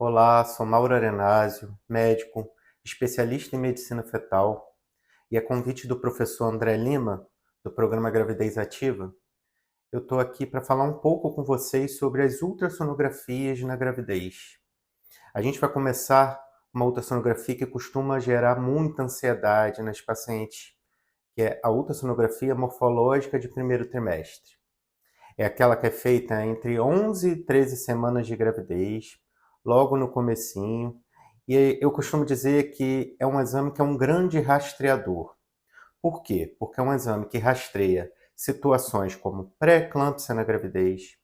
Olá, sou Mauro Arenásio, médico, especialista em medicina fetal, e a convite do professor André Lima, do programa Gravidez Ativa, eu estou aqui para falar um pouco com vocês sobre as ultrassonografias na gravidez. A gente vai começar uma ultrassonografia que costuma gerar muita ansiedade nas pacientes, que é a ultrassonografia morfológica de primeiro trimestre. É aquela que é feita entre 11 e 13 semanas de gravidez, logo no comecinho. E eu costumo dizer que é um exame que é um grande rastreador. Por quê? Porque é um exame que rastreia situações como pré-eclâmpsia na gravidez,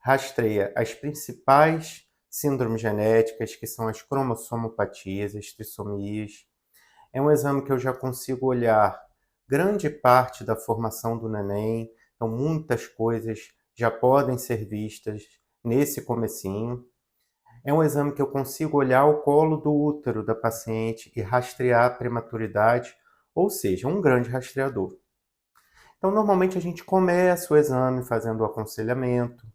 rastreia as principais síndromes genéticas, que são as cromossomopatias, as trissomias. É um exame que eu já consigo olhar grande parte da formação do neném, então muitas coisas já podem ser vistas nesse comecinho. É um exame que eu consigo olhar o colo do útero da paciente e rastrear a prematuridade, ou seja, um grande rastreador. Então, normalmente a gente começa o exame fazendo o aconselhamento,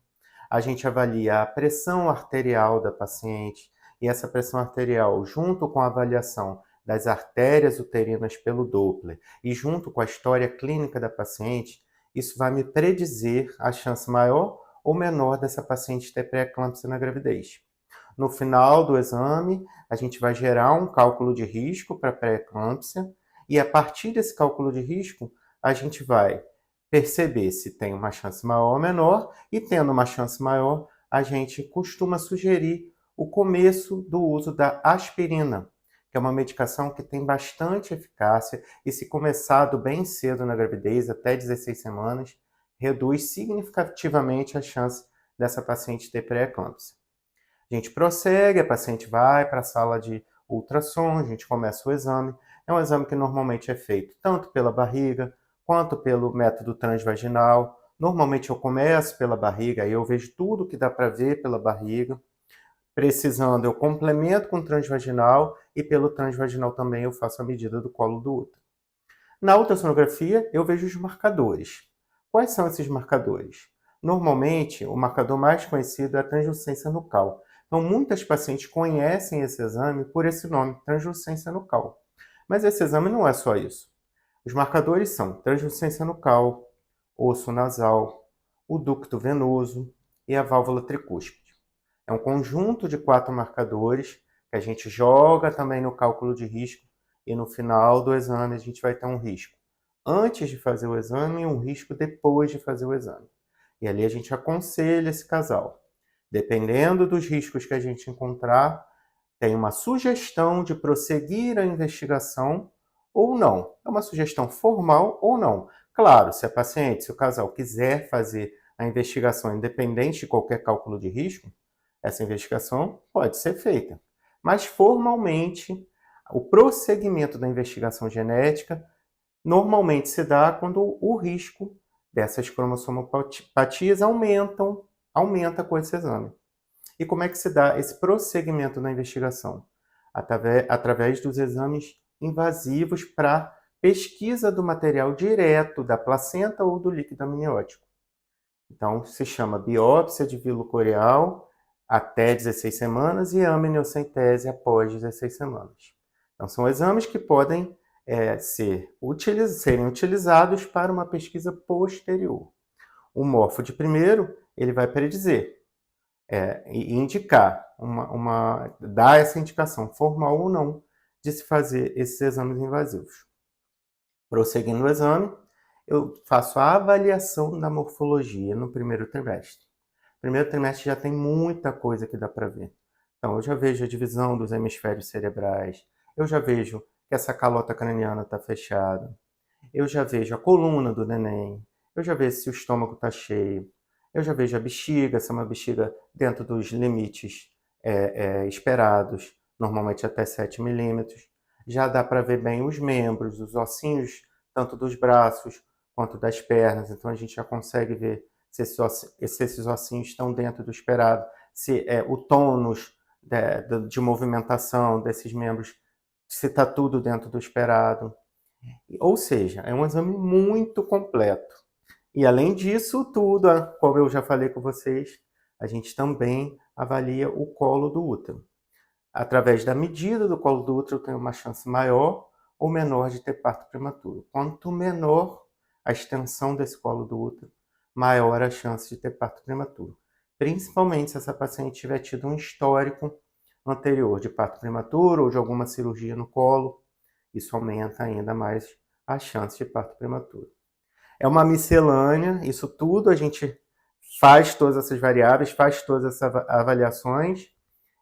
a gente avalia a pressão arterial da paciente, e essa pressão arterial, junto com a avaliação das artérias uterinas pelo Doppler e junto com a história clínica da paciente, isso vai me predizer a chance maior ou menor dessa paciente ter pré-eclâmpsia na gravidez. No final do exame, a gente vai gerar um cálculo de risco para pré-eclâmpsia e a partir desse cálculo de risco, a gente vai perceber se tem uma chance maior ou menor e tendo uma chance maior, a gente costuma sugerir o começo do uso da aspirina, que é uma medicação que tem bastante eficácia e se começado bem cedo na gravidez, até 16 semanas, reduz significativamente a chance dessa paciente ter pré-eclâmpsia. A gente prossegue, a paciente vai para a sala de ultrassom, a gente começa o exame. É um exame que normalmente é feito tanto pela barriga quanto pelo método transvaginal. Normalmente eu começo pela barriga, aí eu vejo tudo que dá para ver pela barriga. Precisando, eu complemento com transvaginal e pelo transvaginal também eu faço a medida do colo do útero. Na ultrassonografia, eu vejo os marcadores. Quais são esses marcadores? Normalmente, o marcador mais conhecido é a translucência nucal. Então, muitas pacientes conhecem esse exame por esse nome, translucência nucal. Mas esse exame não é só isso. Os marcadores são translucência nucal, osso nasal, o ducto venoso e a válvula tricúspide. É um conjunto de 4 marcadores que a gente joga também no cálculo de risco e no final do exame a gente vai ter um risco antes de fazer o exame e um risco depois de fazer o exame. E ali a gente aconselha esse casal. Dependendo dos riscos que a gente encontrar, tem uma sugestão de prosseguir a investigação ou não. É uma sugestão formal ou não. Claro, se a paciente, se o casal quiser fazer a investigação independente de qualquer cálculo de risco, essa investigação pode ser feita. Mas formalmente, o prosseguimento da investigação genética normalmente se dá quando o risco dessas cromossomopatias aumenta com esse exame. E como é que se dá esse prosseguimento na investigação? Através dos exames invasivos para pesquisa do material direto da placenta ou do líquido amniótico. Então, se chama biópsia de vilo coreal até 16 semanas e amniocentese após 16 semanas. Então, são exames que podem serem utilizados para uma pesquisa posterior. O morfo de primeiro, ele vai predizer e indicar, dar essa indicação formal ou não de se fazer esses exames invasivos. Prosseguindo o exame, eu faço a avaliação da morfologia no primeiro trimestre. No primeiro trimestre já tem muita coisa que dá para ver. Então, eu já vejo a divisão dos hemisférios cerebrais, eu já vejo que essa calota craniana está fechada, eu já vejo a coluna do neném, eu já vejo se o estômago está cheio, eu já vejo a bexiga, se é uma bexiga dentro dos limites esperados, normalmente até 7 milímetros. Já dá para ver bem os membros, os ossinhos, tanto dos braços quanto das pernas. Então a gente já consegue ver se esses ossinhos estão dentro do esperado, se o tônus de movimentação desses membros, se está tudo dentro do esperado. Ou seja, é um exame muito completo. E além disso tudo, como eu já falei com vocês, a gente também avalia o colo do útero. Através da medida do colo do útero, eu tenho uma chance maior ou menor de ter parto prematuro. Quanto menor a extensão desse colo do útero, maior a chance de ter parto prematuro. Principalmente se essa paciente tiver tido um histórico anterior de parto prematuro ou de alguma cirurgia no colo, isso aumenta ainda mais a chance de parto prematuro. É uma miscelânea, isso tudo a gente faz todas essas variáveis, faz todas essas avaliações.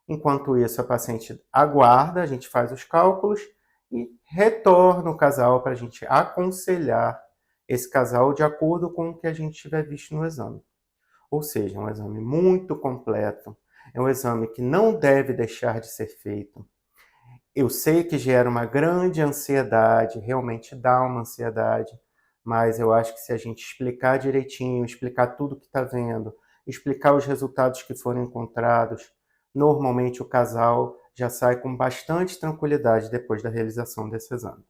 Enquanto isso, a paciente aguarda, a gente faz os cálculos e retorna o casal para a gente aconselhar esse casal de acordo com o que a gente tiver visto no exame. Ou seja, é um exame muito completo, é um exame que não deve deixar de ser feito. Eu sei que gera uma grande ansiedade, realmente dá uma ansiedade, mas eu acho que se a gente explicar direitinho, explicar tudo que está vendo, explicar os resultados que foram encontrados, normalmente o casal já sai com bastante tranquilidade depois da realização desse exame.